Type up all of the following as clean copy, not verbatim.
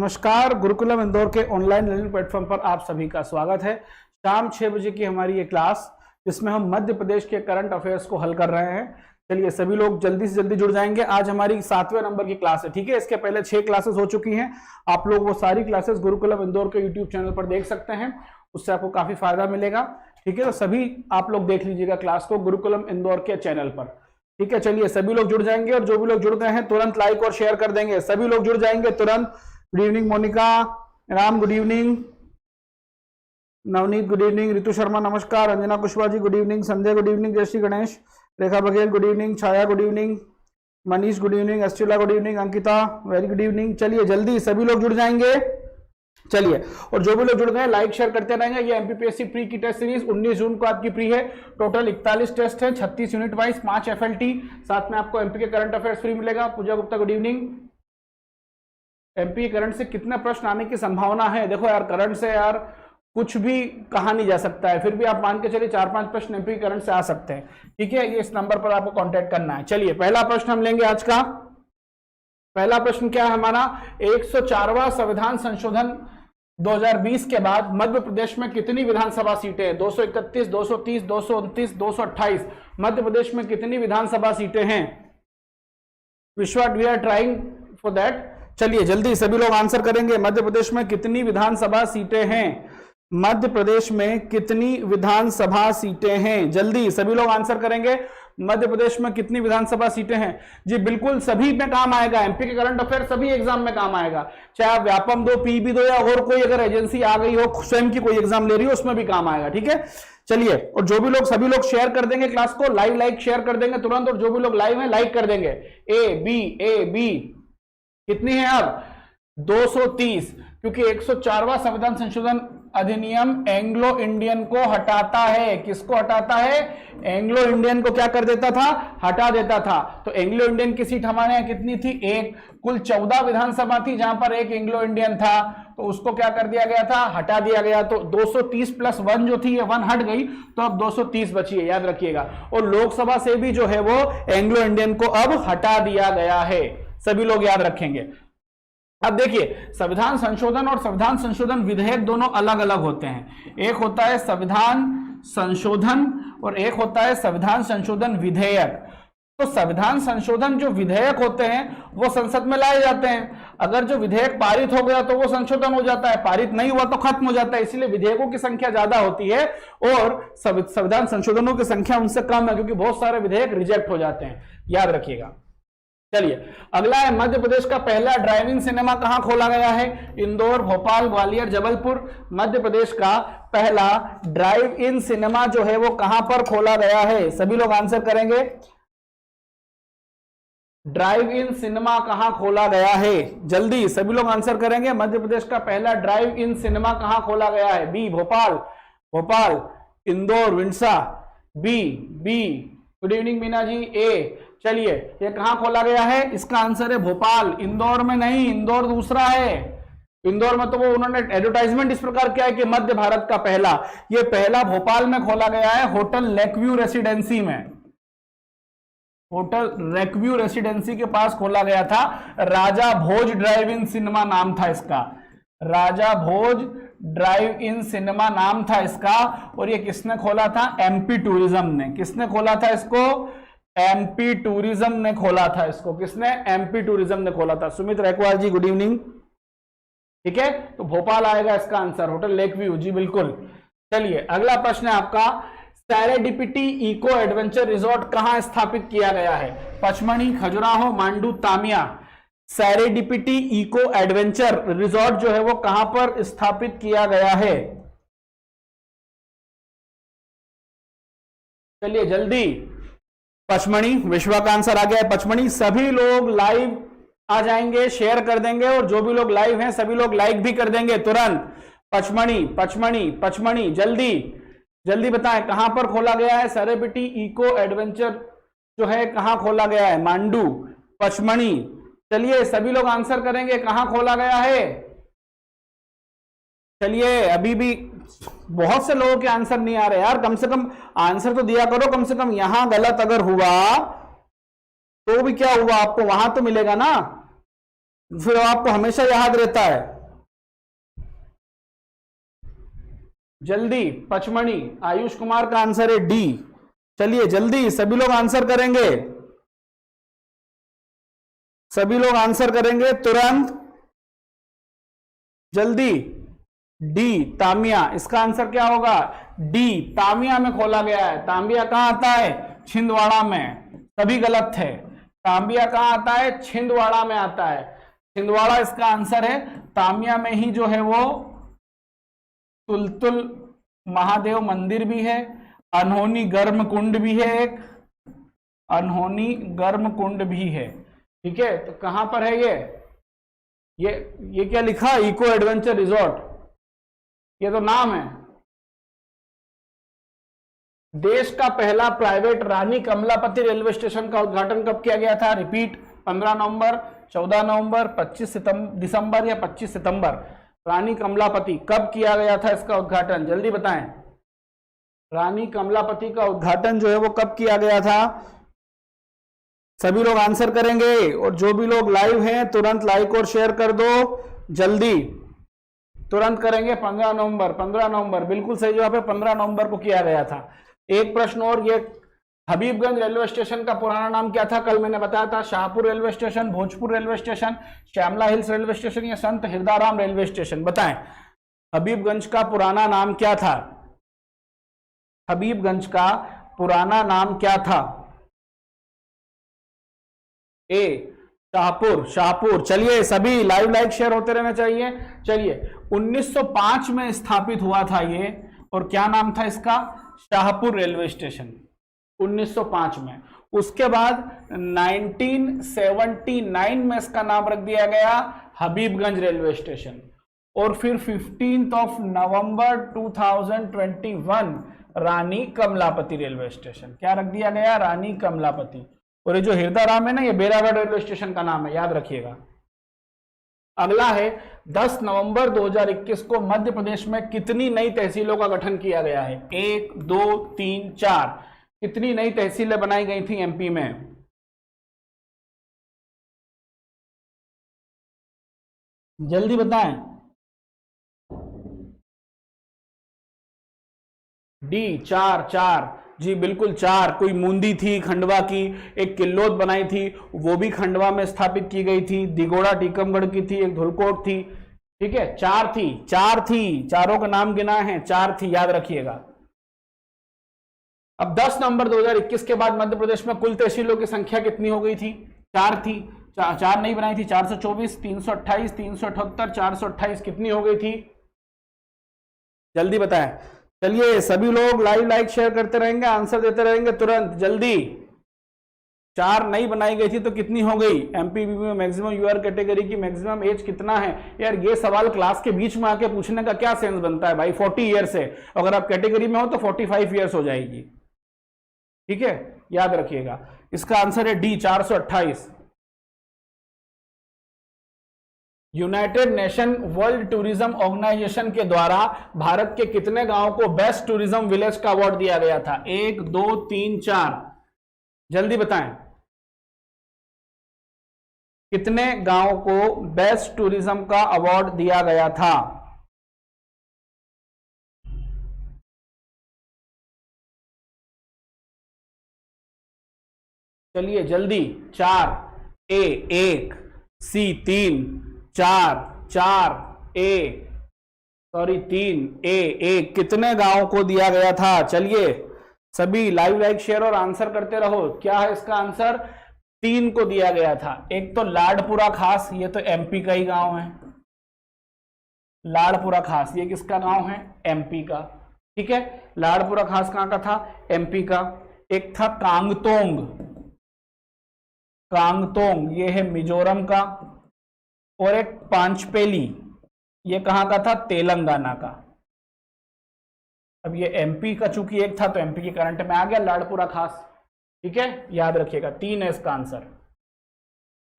नमस्कार, गुरुकुलम इंदौर के online learning platform पर आप सभी का स्वागत है। शाम 6 बजे की हमारी ये क्लास जिसमें हम मध्य प्रदेश के करंट अफेयर्स को हल कर रहे हैं। चलिए सभी लोग जल्दी से जल्दी जुड़ जाएंगे। आज हमारी 7वें नंबर की क्लास है, ठीक है। इसके पहले 6 क्लासेस हो चुकी हैं। आप लोग वो सारी क्लासेस गुरुकुलम इंदौर के यूट्यूब चैनल पर देख सकते हैं, उससे आपको काफी फायदा मिलेगा, ठीक है। तो सभी आप लोग देख लीजिएगा क्लास को गुरुकुलम इंदौर के चैनल पर, ठीक है। चलिए सभी लोग जुड़ जाएंगे और जो भी लोग जुड़ गए हैं तुरंत लाइक और शेयर कर देंगे। सभी लोग जुड़ जाएंगे तुरंत। Good evening Monika, Ram good evening, Navneet good evening, Ritu Sharma नमस्कार, Anjana Kushwaha ji good evening, Sanjay good evening, जय Shri Ganesh, Rekha Baghel good evening, Chhaya good evening, Manish good evening, अस्ट्रेला good evening, Ankita very good evening. चलिए जल्दी सभी लोग जुड़ जाएंगे। चलिए, और जो भी लोग जुड़ गए लाइक शेयर करते रहेंगे। ये एमपीपीएससी प्री की टेस्ट सीरीज 19 जून को आपकी प्री है। टोटल 41 टेस्ट है, 36 यूनिट वाइज, 5 एफएलटी, साथ में आपको एमपी के करंट अफेयर्स फ्री मिलेगा। Pooja Gupta good evening. MP current से कितने प्रश्न आने की संभावना है? देखो यार, करंट से यार कुछ भी कहा नहीं जा सकता है, फिर भी आप मान के चलिए 4-5 प्रश्न एमपी करंट से आ सकते हैं, ठीक है। ये इस नंबर पर आपको कांटेक्ट करना है। चलिए पहला प्रश्न हम लेंगे आज का। पहला प्रश्न क्या है हमारा? 104वां संविधान संशोधन 2020 के बाद मध्य प्रदेश में कितनी विधानसभा सीटें हैं? 231, 230, 229, 228। मध्य प्रदेश में कितनी विधानसभा सीटें हैं? विश्वा, we are trying for that. चलिए जल्दी सभी लोग आंसर करेंगे। मध्य प्रदेश में कितनी विधानसभा सीटें हैं? मध्य प्रदेश में कितनी विधानसभा सीटें हैं? जल्दी सभी लोग आंसर करेंगे। मध्य प्रदेश में कितनी विधानसभा सीटें हैं? जी बिल्कुल, सभी में काम आएगा। एमपी के करंट अफेयर सभी एग्जाम में काम आएगा, चाहे आप व्यापम दो, पीबी दो, या और कोई अगर एजेंसी आ गई हो, स्वयं की कोई एग्जाम ले रही हो, उसमें भी काम आएगा, ठीक है। चलिए, और जो भी लोग, सभी लोग शेयर कर देंगे क्लास को, लाइक शेयर कर देंगे तुरंत, और जो भी लोग लाइव हैं लाइक कर देंगे। ए बी कितनी है अब? 230, क्योंकि 104वां संविधान संशोधन अधिनियम एंग्लो इंडियन को हटाता है। किसको हटाता है? एंग्लो इंडियन को क्या कर देता था? हटा देता था। तो एंग्लो इंडियन की सीट हमारे यहाँ कितनी थी? एक। कुल 14 विधानसभा थी जहां पर एक एंग्लो इंडियन था, तो उसको क्या कर दिया गया था? हटा दिया गया। तो 230 प्लस 1 जो थी, ये 1 हट गई, तो अब 230 बची है, याद रखिएगा। और लोकसभा से भी जो है वो एंग्लो इंडियन को अब हटा दिया गया है, सभी लोग याद रखेंगे। अब देखिए, संविधान संशोधन और संविधान संशोधन विधेयक दोनों अलग अलग होते हैं। एक होता है संविधान संशोधन और एक होता है संविधान संशोधन विधेयक। तो संविधान संशोधन जो विधेयक होते हैं वो संसद में लाए जाते हैं। अगर जो विधेयक पारित हो गया तो वो संशोधन हो जाता है, पारित नहीं हुआ तो खत्म हो जाता है। इसीलिए विधेयकों की संख्या ज्यादा होती है और संविधान संशोधनों की संख्या उनसे कम है, क्योंकि बहुत सारे विधेयक रिजेक्ट हो जाते हैं, याद रखिएगा। चलिए अगला है, मध्य प्रदेश का पहला ड्राइव इन सिनेमा कहां खोला गया है? इंदौर, भोपाल, ग्वालियर, जबलपुर। मध्य प्रदेश का पहला ड्राइव इन सिनेमा जो है वो कहां पर खोला गया है? सभी लोग आंसर करेंगे। ड्राइव इन सिनेमा कहां खोला गया है? जल्दी सभी लोग आंसर करेंगे। मध्य प्रदेश का पहला ड्राइव इन सिनेमा कहां खोला गया है? बी भोपाल, इंदौर, विंडसा। B good evening Meena ji. A, चलिए ये कहां खोला गया है? इसका आंसर है भोपाल, इंदौर में नहीं, इंदौर दूसरा है। इंदौर में तो वो उन्होंने एडवर्टाइजमेंट इस प्रकार किया है कि मध्य भारत का पहला, ये पहला भोपाल में खोला गया है, होटल लेकव्यू रेसिडेंसी में। होटल लेकव्यू रेसिडेंसी के पास खोला गया था। राजा भोज ड्राइव इन सिनेमा नाम था इसका, राजा भोज ड्राइव इन सिनेमा नाम था इसका। और ये किसने खोला था? एमपी टूरिज्म ने। किसने खोला था इसको? एमपी टूरिज्म ने खोला था इसको। किसने? एमपी टूरिज्म ने खोला था। सुमित रैकवार जी गुड इवनिंग, ठीक है। तो भोपाल आएगा इसका आंसर, होटल लेक व्यू, जी बिल्कुल। चलिए अगला प्रश्न है आपका, सेरेडिपिटी इको एडवेंचर रिजॉर्ट कहां स्थापित किया गया है? Pachmarhi, Khajuraho, Mandu, Tamia. Serendipity eco adventure resort जो है वो कहां पर स्थापित किया गया है? चलिए जल्दी। पचमणी, विश्वा का आंसर आ गया है पचमणी। सभी लोग लाइव आ जाएंगे, शेयर कर देंगे, और जो भी लोग लाइव हैं सभी लोग लाइक भी कर देंगे तुरंत। पचमणी, जल्दी बताएं कहां पर खोला गया है? सेरेडिपिटी इको एडवेंचर जो है कहां खोला गया है? मांडू, पचमणी। चलिए सभी लोग आंसर करेंगे, कहां खोला गया है? चलिए, अभी भी बहुत से लोगों के आंसर नहीं आ रहे यार, कम से कम आंसर तो दिया करो। कम से कम यहां गलत अगर हुआ तो भी क्या हुआ, आपको वहां तो मिलेगा ना। फिर आपको हमेशा याद रहता है। जल्दी, पचमणी, आयुष कुमार का आंसर है डी। चलिए जल्दी सभी लोग आंसर करेंगे, सभी लोग आंसर करेंगे तुरंत, जल्दी। डी तामिया, इसका आंसर क्या होगा? डी तामिया में खोला गया है। तांबिया कहां आता है? छिंदवाड़ा में। सभी गलत थे। तांबिया कहां आता है? छिंदवाड़ा में आता है। छिंदवाड़ा इसका आंसर है। तामिया में ही जो है वो तुलतुल महादेव मंदिर भी है, अनहोनी गर्म कुंड भी है, एक अनहोनी गर्म कुंड भी है। ठीक है, तो कहां पर है ये क्या लिखा? इको एडवेंचर रिजॉर्ट, ये तो नाम है। देश का पहला प्राइवेट रानी कमलापति रेलवे स्टेशन का उद्घाटन कब किया गया था? रिपीट, 15 नवंबर, 14 नवंबर, 25 दिसंबर या 25 सितंबर। रानी कमलापति कब किया गया था इसका उद्घाटन? जल्दी बताएं। रानी कमलापति का उद्घाटन जो है वो कब किया गया था? सभी लोग आंसर करेंगे, और जो भी लोग लाइव हैं तुरंत लाइक और शेयर कर दो, जल्दी तुरंत करेंगे। 15 नवंबर, 15 नवंबर बिल्कुल सही जवाब है। 15 नवंबर को किया गया था। एक प्रश्न और, ये हबीबगंज रेलवे स्टेशन का पुराना नाम क्या था? कल मैंने बताया था। Shahpur railway station, Bhojpur railway station, Shyamla hills railway station या संत हिरदाराम रेलवे स्टेशन? बताएं, हबीबगंज का पुराना नाम क्या था? हबीबगंज का पुराना नाम क्या था? ए शाहपुर, शाहपुर। चलिए सभी लाइव लाइक शेयर होते रहना चाहिए। चलिए 1905 में स्थापित हुआ था ये, और क्या नाम था इसका? शाहपुर रेलवे स्टेशन, 1905 में। उसके बाद 1979 में इसका नाम रख दिया गया हबीबगंज रेलवे स्टेशन, और फिर 15 नवंबर 2021 रानी कमलापति रेलवे स्टेशन। क्या रख दिया गया? रानी कमलापति। और ये जो हिरदाराम है ना, ये बेरागढ़ रेलवे स्टेशन का नाम है, याद रखिएगा। अगला है 10 नवंबर 2021 को मध्य प्रदेश में कितनी नई तहसीलों का गठन किया गया है? 1, 2, 3, 4। कितनी नई तहसीलें बनाई गई थी एमपी में? जल्दी बताएं। डी 4 जी बिल्कुल 4। कोई मूंदी थी खंडवा की, एक किल्लोद बनाई थी, वो भी खंडवा में स्थापित की गई थी। दिगोड़ा टीकमगढ़ की थी, एक धुलकोट थी। ठीक है, 4 थी, चारों का नाम गिना है, 4 थी, याद रखिएगा। अब 10 नवंबर 2021 के बाद मध्य प्रदेश में कुल तहसीलों की संख्या कितनी हो गई थी? 4 थी। 4 नहीं बनाई थी, 424, 328, 378, 428 कितनी हो गई थी? जल्दी बताएं। चलिए सभी लोग लाइव लाइक शेयर करते रहेंगे, आंसर देते रहेंगे तुरंत, जल्दी। 4 नहीं बनाई गई थी तो कितनी हो गई? एमपीबीबी में मैक्सिमम यूआर कैटेगरी की मैक्सिमम एज कितना है? यार ये सवाल क्लास के बीच में आके पूछने का क्या सेंस बनता है भाई? 40 ईयर्स है, अगर आप कैटेगरी में हो तो 45 ईयर्स हो जाएगी। ठीक है, याद रखिएगा। इसका आंसर है D 428। United Nation World Tourism Organization के द्वारा भारत के कितने गांवों को बेस्ट टूरिज्म विलेज का अवार्ड दिया गया था? 1, 2, 3, 4। जल्दी बताएं, कितने गांवों को बेस्ट टूरिज्म का अवार्ड दिया गया था? चलिए जल्दी। 4, ए 1, सी 3, 4 ए, सॉरी 3 ए 1। कितने गांवों को दिया गया था? चलिए सभी लाइव लाइक शेयर और आंसर करते रहो। क्या है इसका आंसर? 3 को दिया गया था। एक तो लाडपुरा खास, ये तो एमपी का ही गांव है। लाडपुरा खास ये किसका गांव है? एमपी का। ठीक है, लाडपुरा खास कहां का था? एमपी का। एक था कांगतोंग, कांगतोंग ये है मिजोरम का। और एक पांचपेली, ये कहां का था? तेलंगाना का। अब ये एमपी का चूंकि एक था तो एमपी के करंट में आ गया लाडपुरा खास। ठीक है, याद रखिएगा 3 है इसका आंसर।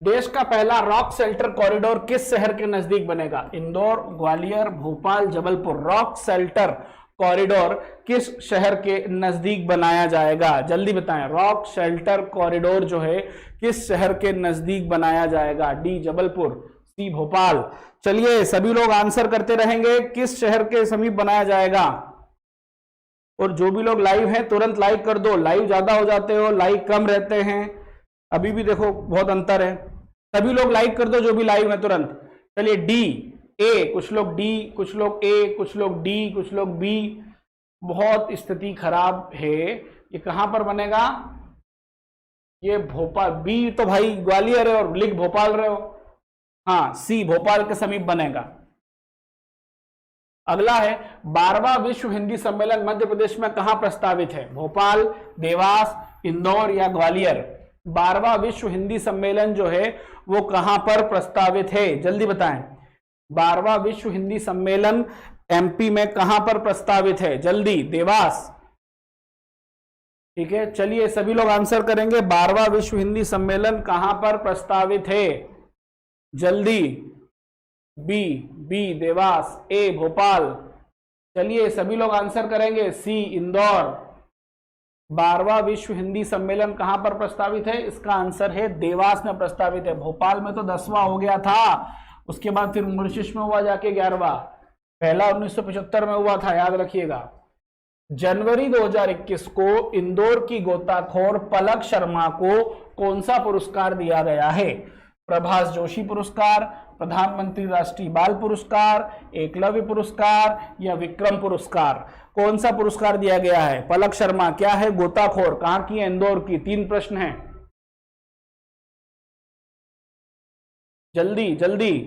देश का पहला रॉक शेल्टर कॉरिडोर किस शहर के नजदीक बनेगा? Indore, Gwalior, Bhopal, Jabalpur. Rock shelter corridor किस शहर के नजदीक बनाया जाएगा? जल्दी बताएं। रॉक शेल्टर कॉरिडोर जो है किस शहर के नजदीक बनाया जाएगा? डी जबलपुर, सी भोपाल। चलिए सभी लोग आंसर करते रहेंगे, किस शहर के समीप बनाया जाएगा। और जो भी लोग लाइव हैं तुरंत लाइक कर दो, लाइव ज्यादा हो जाते हो, लाइक कम रहते हैं, अभी भी देखो बहुत अंतर है। सभी लोग लाइक कर दो जो भी लाइव है तुरंत। चलिए डी ए, कुछ लोग डी, कुछ लोग ए, कुछ लोग डी, कुछ लोग बी। बहुत स्थिति खराब है। ये कहां पर बनेगा, ये भोपाल। बी तो भाई ग्वालियर है और लिख भोपाल रहे हो। हाँ सी भोपाल के समीप बनेगा। अगला है 12वां विश्व हिंदी सम्मेलन मध्य प्रदेश में कहां प्रस्तावित है, भोपाल, देवास, इंदौर या ग्वालियर। 12वां विश्व हिंदी सम्मेलन जो है वो कहां पर प्रस्तावित है, जल्दी बताएं। 12वां विश्व हिंदी सम्मेलन एमपी में कहां पर प्रस्तावित है, जल्दी। देवास, ठीक है। चलिए सभी लोग आंसर करेंगे, 12वां विश्व हिंदी सम्मेलन कहां पर प्रस्तावित है, जल्दी। बी, बी देवास, ए भोपाल। चलिए सभी लोग आंसर करेंगे, सी इंदौर। 12वां विश्व हिंदी सम्मेलन कहां पर प्रस्तावित है, इसका आंसर है देवास में प्रस्तावित है। भोपाल में तो 10वां हो गया था, उसके बाद फिर मॉरिशस में हुआ जाके 11वां, पहला 1975 में हुआ था, याद रखिएगा। जनवरी 2021 को इंदौर की गोताखोर पलक शर्मा को कौन सा पुरस्कार दिया गया है, प्रभाष जोशी पुरस्कार, प्रधानमंत्री राष्ट्रीय बाल पुरस्कार, एकलव्य पुरस्कार या विक्रम पुरस्कार। कौन सा पुरस्कार दिया गया है, पलक शर्मा क्या है, गोताखोर, कहां की है, इंदौर की। 3 प्रश्न हैं, जल्दी जल्दी।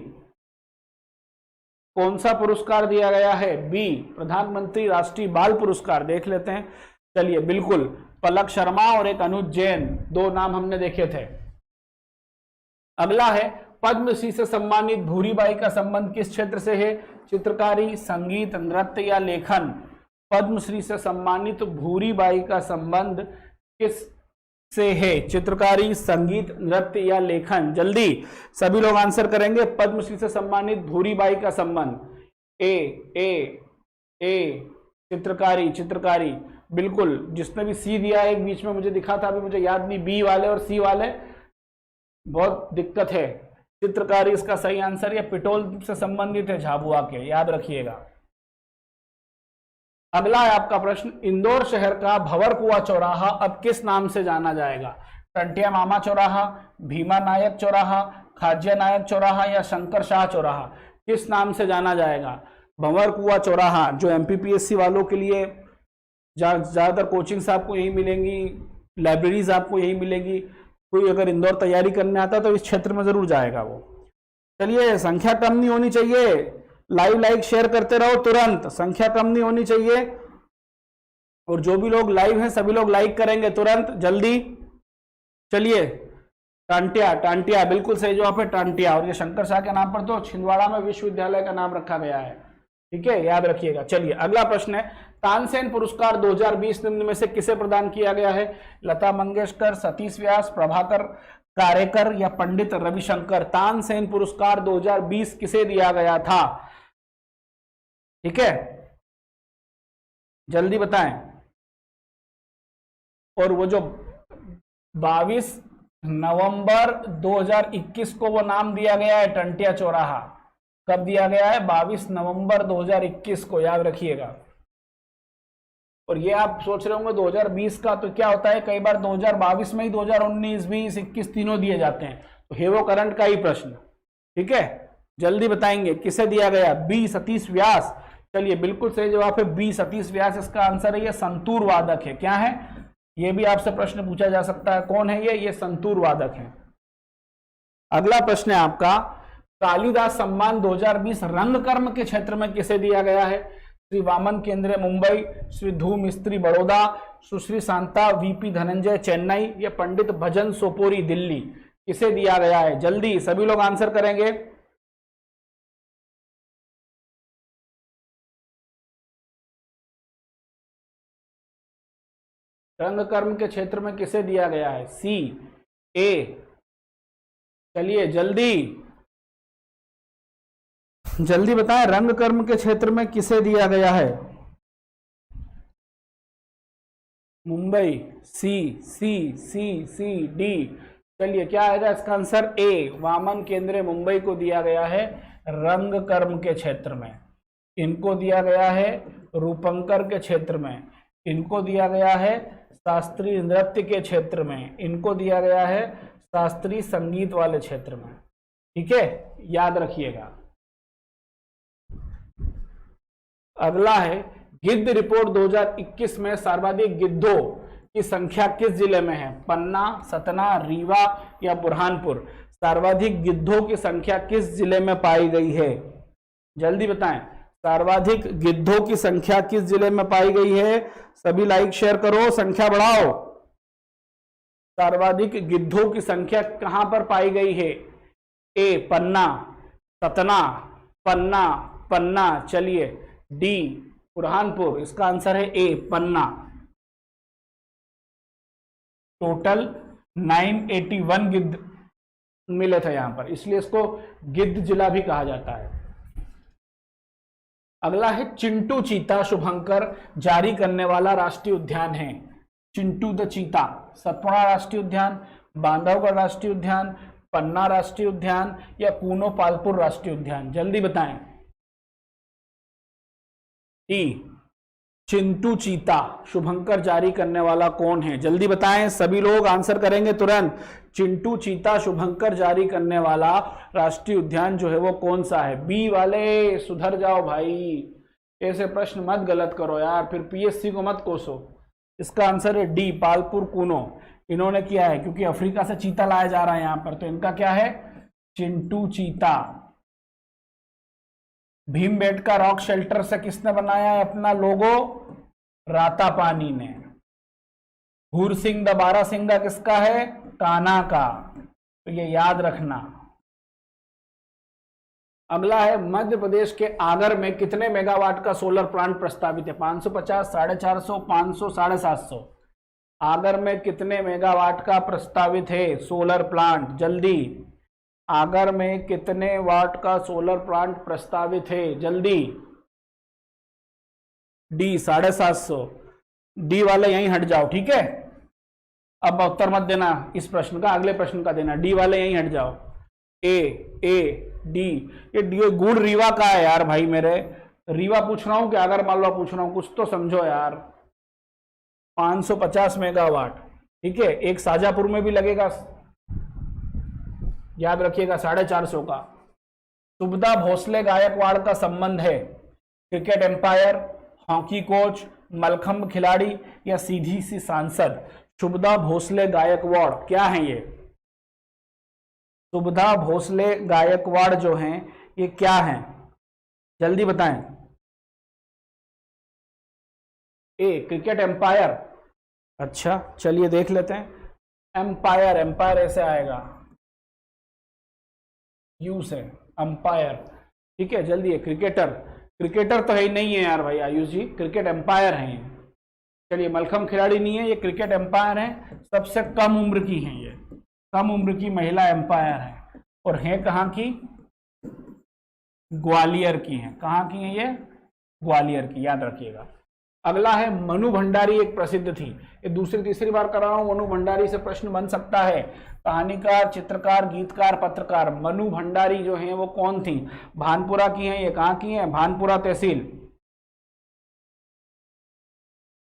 कौन सा पुरस्कार दिया गया है, बी प्रधानमंत्री राष्ट्रीय बाल पुरस्कार। देख लेते हैं। चलिए बिल्कुल, पलक शर्मा और एक अनुज जैन, 2 नाम हमने देखे थे। अगला है पद्मश्री से सम्मानित भूरीबाई का संबंध किस क्षेत्र से है, चित्रकारी, संगीत, नृत्य या लेखन। पद्मश्री से सम्मानित भूरीबाई का संबंध किस से है, चित्रकारी, संगीत, नृत्य या लेखन। जल्दी सभी लोग आंसर करेंगे, पद्मश्री से सम्मानित भूरीबाई का संबंध। ए ए ए चित्रकारी, चित्रकारी बिल्कुल। जिसने भी सी दिया एक बीच में मुझे दिखा था, अभी मुझे याद नहीं, बी वाले और सी वाले बहुत दिक्कत है। चित्रकारी इसका सही आंसर, या पिटोल से संबंधित है, झाबुआ के, याद रखिएगा। अगला है आपका प्रश्न, इंदौर शहर का भंवरकुआं चौराहा अब किस नाम से जाना जाएगा, टंटिया मामा चौराहा, भीमा नायक चौराहा, खाजिया नायक चौराहा या शंकर शाह चौराहा। किस नाम से जाना जाएगा, भंवरकुआं चौराहा। जो एमपीपीएससी वालों के लिए ज्यादातर कोचिंग्स आपको यही मिलेंगी, लाइब्रेरीज आपको यही मिलेगी। कोई अगर इंदौर तैयारी करने आता है तो इस क्षेत्र में जरूर जाएगा वो। चलिए संख्या कम नहीं होनी चाहिए, लाइव लाइक शेयर करते रहो तुरंत, संख्या कम नहीं होनी चाहिए। और जो भी लोग लाइव हैं सभी लोग लाइक करेंगे तुरंत, जल्दी। चलिए टांटिया, टांटिया बिल्कुल सही जवाब है, टांटिया। और ये शंकर शाह के नाम पर तो छिंदवाड़ा में विश्वविद्यालय का नाम रखा गया है, ठीक है, याद रखिएगा। चलिए अगला प्रश्न है, तानसेन पुरस्कार 2020 निम्न में से किसे प्रदान किया गया है, लता मंगेशकर, सतीश व्यास, प्रभाकर कारेकर या पंडित रविशंकर। तानसेन पुरस्कार 2020 किसे दिया गया था, ठीक है, जल्दी बताएं। और वो जो 22 नवंबर 2021 को वो नाम दिया गया है टंटिया चौराहा, कब दिया गया है, 22 नवंबर 2021 को, याद रखिएगा। और ये आप सोच रहे होंगे 2020 का, तो क्या होता है कई बार 2022 में ही 2019, 20, 21 तीनों दिए जाते हैं, तो है वो करंट का ही प्रश्न, ठीक है, जल्दी बताएंगे किसे दिया गया, बी सतीश व्यास। चलिए बिल्कुल सही जवाब है बी सतीश व्यास, इसका आंसर है ये संतूर वादक है। क्या है, ये भी आपसे प्रश्न पूछा जा सकता है, कौन है ये संतूर वादक है। अगला प्रश्न है आपका, कालिदास सम्मान 2020 रंगकर्म के क्षेत्र में किसे दिया गया है, श्री वामन केंद्रे मुंबई, श्री धू मिस्त्री बड़ौदा, सुश्री शांता वीपी धनंजय चेन्नई या पंडित भजन सोपोरी दिल्ली। किसे दिया गया है, जल्दी सभी लोग आंसर करेंगे। रंगकर्म के क्षेत्र में किसे दिया गया है, सी ए। चलिए जल्दी जल्दी बताएं, रंगकर्म के क्षेत्र में किसे दिया गया है, मुंबई, सी सी सी सी डी। चलिए क्या आएगा इसका आंसर? ए, वामन केंद्र मुंबई को दिया गया है रंग कर्म के क्षेत्र में, इनको दिया गया है रूपंकर के क्षेत्र में, इनको दिया गया है शास्त्रीय नृत्य के क्षेत्र में, इनको दिया गया है शास्त्रीय संगीत वाले क्षेत्र में। ठीक है, याद रखिएगा। अगला है गिद्ध रिपोर्ट 2021 में सर्वाधिक गिद्धों की संख्या किस जिले में है? पन्ना, सतना, रीवा या बुरहानपुर? सर्वाधिक गिद्धों की संख्या किस जिले में पाई गई है? जल्दी बताएं, सर्वाधिक गिद्धों की संख्या किस जिले में पाई गई है? सभी लाइक शेयर करो, संख्या बढ़ाओ। सर्वाधिक गिद्धों की संख्या कहां पर पाई गई है? ए पन्ना, सतना, पन्ना, पन्ना, चलिए डी बुरहानपुर। इसका आंसर है ए पन्ना। टोटल 981 गिद्ध मिले थे यहां पर, इसलिए इसको गिद्ध जिला भी कहा जाता है। अगला है चिंटू चीता शुभंकर जारी करने वाला राष्ट्रीय उद्यान है। चिंटू द चीता, सतपुड़ा राष्ट्रीय उद्यान, बांधवगढ़ राष्ट्रीय उद्यान, पन्ना राष्ट्रीय उद्यान या कूनो पालपुर राष्ट्रीय उद्यान? जल्दी बताएं। डी चिंटू चीता शुभंकर जारी करने वाला कौन है? जल्दी बताएं, सभी लोग आंसर करेंगे तुरंत। चिंटू चीता शुभंकर जारी करने वाला राष्ट्रीय उद्यान जो है वो कौन सा है? बी वाले सुधर जाओ भाई, ऐसे प्रश्न मत गलत करो यार, फिर पीएससी को मत कोसो। इसका आंसर है डी पालपुर कूनो। इन्होंने किया है क्योंकि अफ्रीका से चीता लाया जा रहा है यहां पर, तो इनका क्या है? चिंटू चीता। भीमबेटका रॉक शेल्टर से किसने बनाया है अपना लोगो? रातापानी ने। भूर सिंह द बारासिंगा किसका है? कान्हा का, तो ये याद रखना। अगला है मध्य प्रदेश के आगर में कितने मेगावाट का सोलर प्लांट प्रस्तावित है? 550, 450, 500, 750? आगर में कितने मेगावाट का प्रस्तावित है सोलर प्लांट? जल्दी, आगर में कितने वाट का सोलर प्लांट प्रस्तावित है? जल्दी। डी 750। डी वाले यहीं हट जाओ, ठीक है। अब उत्तर मत देना इस प्रश्न का, अगले प्रश्न का देना। डी वाले यहीं हट जाओ। ए डी, ये गुड़ रीवा का है यार भाई मेरे। रीवा पूछ रहा हूं कि आगर मालवा पूछ रहा हूं, कुछ तो समझो यार। 550 मेगावाट, ठीक है। एक शाजापुर में भी लगेगा, याद रखिएगा, 450 का। सुभदा भोसले गायकवाड़ का संबंध है? Cricket umpire, hockey coach, Mallakhamb खिलाड़ी या सीधी सी सांसद? सुभदा भोसले गायकवाड़ क्या है ये? सुभदा भोसले गायकवाड़ जो हैं ये क्या हैं? जल्दी बताएं। ए क्रिकेट एम्पायर। अच्छा चलिए देख लेते हैं। एम्पायर, एम्पायर ऐसे आएगा, यू से अंपायर, ठीक है। जल्दी है। क्रिकेटर, क्रिकेटर तो है नहीं है यार भाई आयुष जी, क्रिकेट एम्पायर है ये। चलिए मलखंब खिलाड़ी नहीं है, ये क्रिकेट एम्पायर है। सबसे कम उम्र की है ये, कम उम्र की महिला एम्पायर है। और है कहाँ की? ग्वालियर की है। कहाँ की है ये? ग्वालियर की, याद रखिएगा। अगला है मनु भंडारी एक प्रसिद्ध थी। ये दूसरी तीसरी बार कर रहा हूं, मनु भंडारी से प्रश्न बन सकता है। कहानीकार, चित्रकार, गीतकार, पत्रकार। मनु भंडारी जो है वो कौन थी? भानपुरा की है। ये कहाँ की है? भानपुरा तहसील,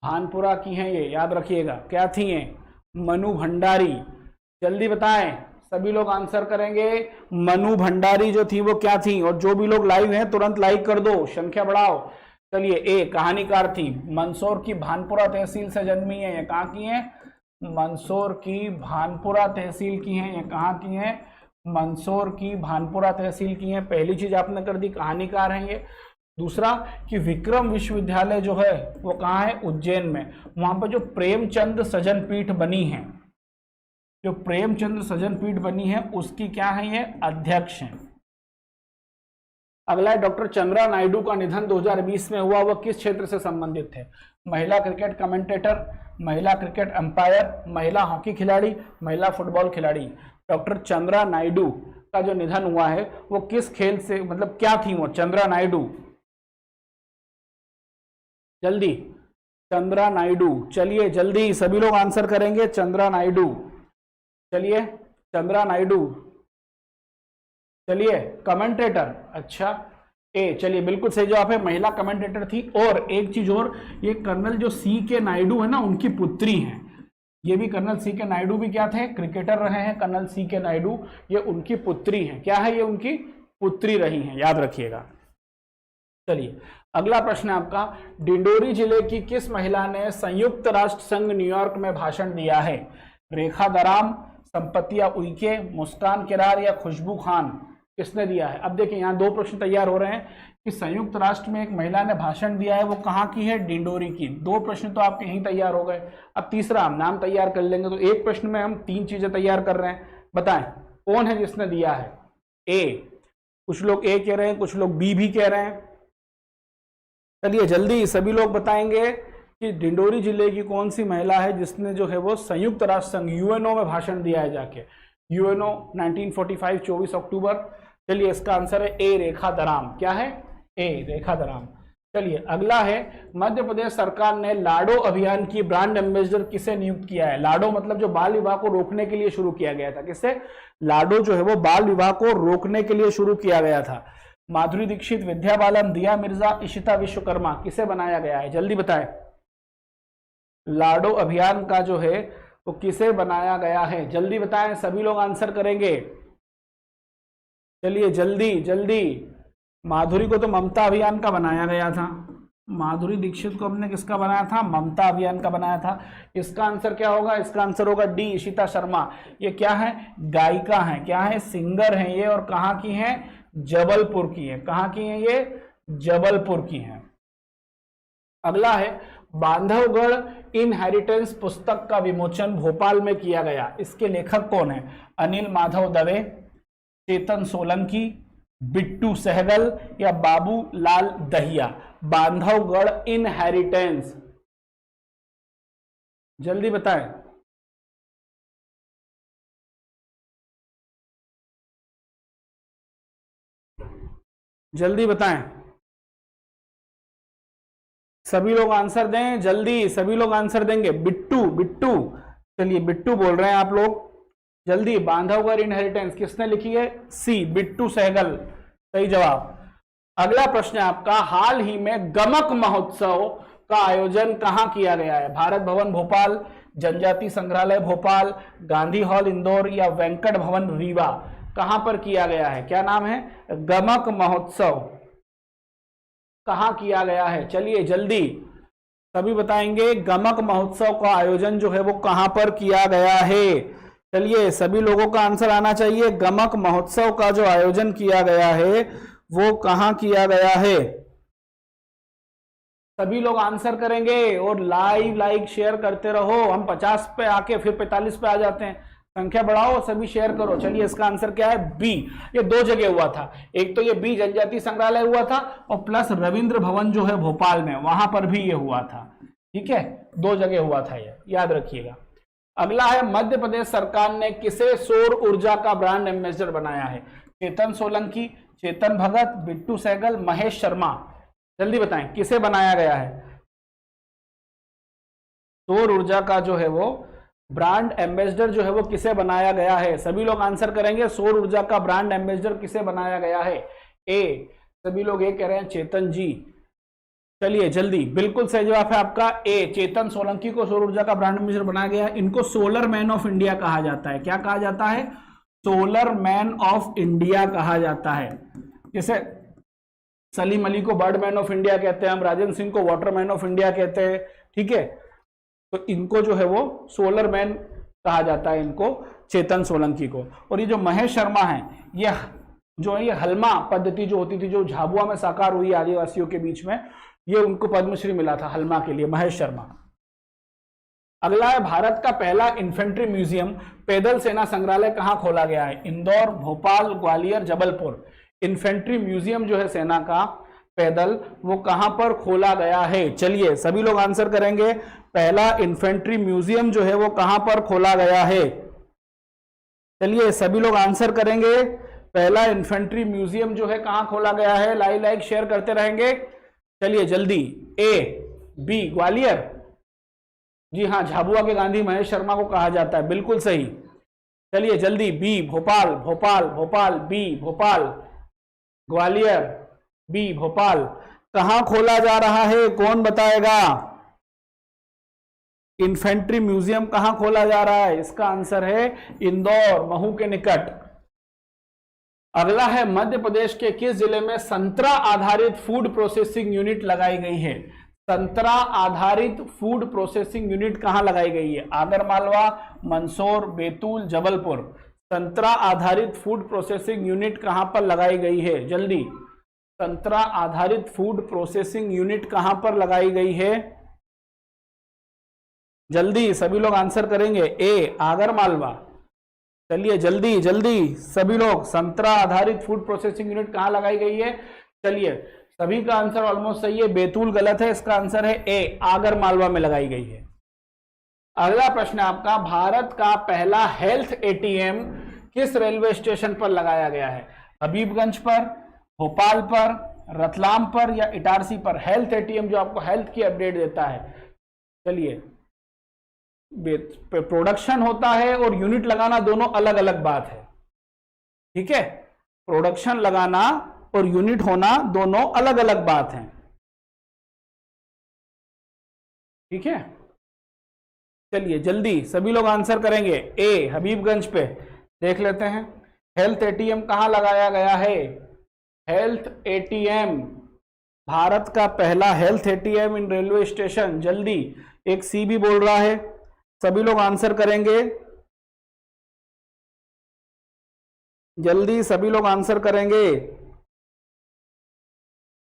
भानपुरा की है ये, याद रखिएगा। क्या थी ये? मनु भंडारी। जल्दी बताएं, सभी लोग आंसर करेंगे। मनु भंडारी जो थी वो क्या थी? और जो भी लोग लाइव हैं तुरंत लाइक कर दो, संख्या बढ़ाओ। चलिए ए कहानीकार थी, मंदसौर की भानपुरा तहसील से जन्मी है। ये कहाँ की है? मंदसौर की भानपुरा तहसील की है। ये कहाँ की है? मंदसौर की भानपुरा तहसील की है। पहली चीज आपने कर दी, कहानीकार हैं ये। दूसरा कि विक्रम विश्वविद्यालय जो है वो कहाँ है? उज्जैन में। वहां पर जो प्रेमचंद सजन पीठ बनी है, जो प्रेमचंद सजन पीठ बनी है उसकी क्या है? ये अध्यक्ष हैं। अगला है डॉक्टर चंद्रा नायडू का निधन 2020 में हुआ, वह किस क्षेत्र से संबंधित थे? महिला क्रिकेट कमेंटेटर, महिला क्रिकेट अंपायर, महिला हॉकी खिलाड़ी, महिला फुटबॉल खिलाड़ी। डॉक्टर चंद्रा नायडू का जो निधन हुआ है वो किस खेल से, मतलब क्या थी वो चंद्रा नायडू? जल्दी, चंद्रा नायडू। चलिए जल्दी सभी लोग आंसर करेंगे। चंद्रा नायडू, चलिए चंद्रा नायडू, चलिए कमेंटेटर, अच्छा ए, चलिए बिल्कुल सही जवाब है, महिला कमेंटेटर थी। और एक चीज और, ये कर्नल जो सी के नायडू है ना, उनकी पुत्री हैं। ये भी कर्नल सी के नायडू भी क्या थे, क्रिकेटर रहे हैं। कर्नल सी के नायडू ये उनकी पुत्री हैं। क्या है, ये उनकी पुत्री रही हैं, याद रखिएगा। चलिए अगला प्रश्न है आपका, डिंडोरी जिले की किस महिला ने संयुक्त राष्ट्र संघ न्यूयॉर्क में भाषण दिया है? रेखा दराम, संपत्तिया उइके, मुस्कान किरार या खुशबू खान, किसने दिया है? अब देखिए यहाँ दो प्रश्न तैयार हो रहे हैं कि संयुक्त राष्ट्र में एक महिला ने भाषण दिया है, वो कहाँ की है? डिंडोरी की। दो प्रश्न तो आपके यहीं तैयार हो गए। अब तीसरा हम नाम तैयार कर लेंगे, तो एक प्रश्न में हम तीन चीजें तैयार कर रहे हैं। बताएं कौन है जिसने दिया है? ए, कुछ लोग ए कह रहे हैं, कुछ लोग बी भी कह रहे हैं। चलिए जल्दी सभी लोग बताएंगे कि डिंडोरी जिले की कौन सी महिला है जिसने जो है वो संयुक्त राष्ट्र संघ यूएनओ में भाषण दिया है जाके, यूएनओ 1945 24 अक्टूबर। चलिए इसका आंसर है ए, रेखा दराम। क्या है? ए, रेखा दराम। चलिए अगला है, मध्य प्रदेश सरकार ने लाडो अभियान की ब्रांड एम्बेसडर किसे नियुक्त किया है? लाडो मतलब जो बाल विवाह को रोकने के लिए शुरू किया गया था। किससे? लाडो जो है वो बाल विवाह को रोकने के लिए शुरू किया गया था। माधुरी दीक्षित, विद्या बालन, दिया मिर्जा, इशिता विश्वकर्मा, किसे बनाया गया है? जल्दी बताएं। लाडो अभियान का जो है वो किसे बनाया गया है? जल्दी बताएं, सभी लोग आंसर करेंगे। चलिए जल्दी जल्दी। माधुरी को तो ममता अभियान का बनाया गया था, माधुरी दीक्षित को हमने किसका बनाया था? ममता अभियान का बनाया था। इसका आंसर क्या होगा? इसका आंसर होगा डी, इशिता शर्मा। ये क्या है? गायिका है। क्या है? सिंगर है ये। और कहाँ की है? जबलपुर की है। कहाँ की है ये? जबलपुर की है। अगला है, बांधवगढ़ इनहेरिटेंस पुस्तक का विमोचन भोपाल में किया गया। इसके लेखक कौन है? अनिल माधव दवे, चेतन सोलंकी, बिट्टू सहगल या बाबू लाल दहिया। बांधवगढ़ इनहेरिटेंस, जल्दी बताएं। जल्दी बताएं, सभी लोग आंसर दें जल्दी, सभी लोग आंसर देंगे। बिट्टू, बिट्टू, चलिए बिट्टू बोल रहे हैं आप लोग जल्दी। बांधवगढ़ इनहेरिटेंस किसने लिखी है? सी, बिट्टू सहगल, सही जवाब। अगला प्रश्न है आपका, हाल ही में गमक महोत्सव का आयोजन कहां किया गया है? भारत भवन भोपाल, जनजाति संग्रहालय भोपाल, गांधी हॉल इंदौर या वेंकट भवन रीवा, कहां पर किया गया है? क्या नाम है? गमक महोत्सव कहां किया गया है? चलिए जल्दी सभी बताएंगे, गमक महोत्सव का आयोजन जो है वो कहां पर किया गया है? चलिए सभी लोगों का आंसर आना चाहिए। गमक महोत्सव का जो आयोजन किया गया है वो कहां किया गया है? सभी लोग आंसर करेंगे और लाइक शेयर करते रहो। हम 50 पे आके फिर 45 पे आ जाते हैं, संख्या बढ़ाओ, सभी शेयर करो। चलिए इसका आंसर क्या है? बी। ये दो जगह हुआ था, एक तो ये बी जनजाति संग्रहालय हुआ था और प्लस रविंद्र भवन जो है भोपाल में, वहां पर भी ये हुआ था। ठीक है, दो जगह हुआ था, ये याद रखिएगा। अगला है, मध्य प्रदेश सरकार ने किसे सौर ऊर्जा का ब्रांड एम्बेसडर बनाया है? चेतन सोलंकी, चेतन भगत, बिट्टू सहगल, महेश शर्मा, जल्दी बताएं किसे बनाया गया है? सौर ऊर्जा का जो है वो ब्रांड एम्बेसडर जो है वो किसे बनाया गया है? सभी लोग आंसर करेंगे, सौर ऊर्जा का ब्रांड एम्बेसडर किसे बनाया गया है? ए, सभी लोग ये कह रहे हैं चेतन जी। चलिए जल्दी, बिल्कुल सही जवाब है आपका ए, चेतन सोलंकी को सौर ऊर्जा का ब्रांड एम्बेसडर बनाया गया है। इनको सोलर मैन ऑफ इंडिया कहा जाता है। क्या कहा जाता है? सोलर मैन ऑफ इंडिया कहा जाता है। जैसे सलीम अली को बर्ड मैन ऑफ इंडिया कहते हैं हम, राजेंद्र सिंह को वाटर मैन ऑफ इंडिया कहते हैं। ठीक है, तो इनको जो है वो सोलर मैन कहा जाता है, इनको चेतन सोलंकी को। और ये जो महेश शर्मा है, ये जो है ये हलमा पद्धति जो होती थी, जो झाबुआ में साकार हुई आदिवासियों के बीच में, ये उनको पद्मश्री मिला था हलमा के लिए, महेश शर्मा। अगला है, भारत का पहला इन्फेंट्री म्यूजियम पैदल सेना संग्रहालय कहां खोला गया है? इंदौर, भोपाल, ग्वालियर, जबलपुर। इन्फेंट्री म्यूजियम जो है सेना का पैदल, वो कहां पर खोला गया है? चलिए सभी लोग आंसर करेंगे, पहला इन्फेंट्री म्यूजियम जो है वो कहां पर खोला गया है? चलिए सभी लोग आंसर करेंगे, पहला इन्फेंट्री म्यूजियम जो है कहां खोला गया है? लाइक शेयर करते रहेंगे। चलिए जल्दी, ए, बी ग्वालियर, जी हाँ, झाबुआ के गांधी महेश शर्मा को कहा जाता है, बिल्कुल सही। चलिए जल्दी, B Bhopal, Bhopal Bhopal, B Bhopal. Gwalior, B Bhopal. कहां खोला जा रहा है, कौन बताएगा? इन्फेंट्री म्यूजियम कहां खोला जा रहा है? इसका आंसर है इंदौर, महू के निकट। अगला है, मध्य प्रदेश के किस जिले में संतरा आधारित फूड प्रोसेसिंग यूनिट लगाई गई है? संतरा आधारित फूड प्रोसेसिंग यूनिट कहां लगाई गई है? आगरमालवा, मंदसौर, बैतूल, जबलपुर। संतरा आधारित फूड प्रोसेसिंग यूनिट कहां पर लगाई गई है? जल्दी, संतरा आधारित फूड प्रोसेसिंग यूनिट कहां पर लगाई गई है? जल्दी सभी लोग आंसर करेंगे। ए आगरमालवा। चलिए जल्दी जल्दी सभी लोग, संतरा आधारित फूड प्रोसेसिंग यूनिट कहां लगाई गई है? चलिए सभी का आंसर ऑलमोस्ट सही है, बैतूल गलत है, इसका आंसर है ए आगरमालवा में लगाई गई है। अगला प्रश्न आपका, भारत का पहला हेल्थ एटीएम किस रेलवे स्टेशन पर लगाया गया है? हबीबगंज पर, भोपाल पर, रतलाम पर या इटारसी पर? हेल्थ एटीएम जो आपको हेल्थ की अपडेट देता है। चलिए, प्रोडक्शन होता है और यूनिट लगाना दोनों अलग अलग बात है, ठीक है? प्रोडक्शन लगाना और यूनिट होना दोनों अलग अलग बात है, ठीक है? चलिए जल्दी सभी लोग आंसर करेंगे। ए हबीबगंज पे। देख लेते हैं हेल्थ एटीएम कहां लगाया गया है। हेल्थ एटीएम, भारत का पहला हेल्थ एटीएम इन रेलवे स्टेशन। जल्दी, एक सी भी बोल रहा है, सभी लोग आंसर करेंगे। जल्दी सभी लोग आंसर करेंगे।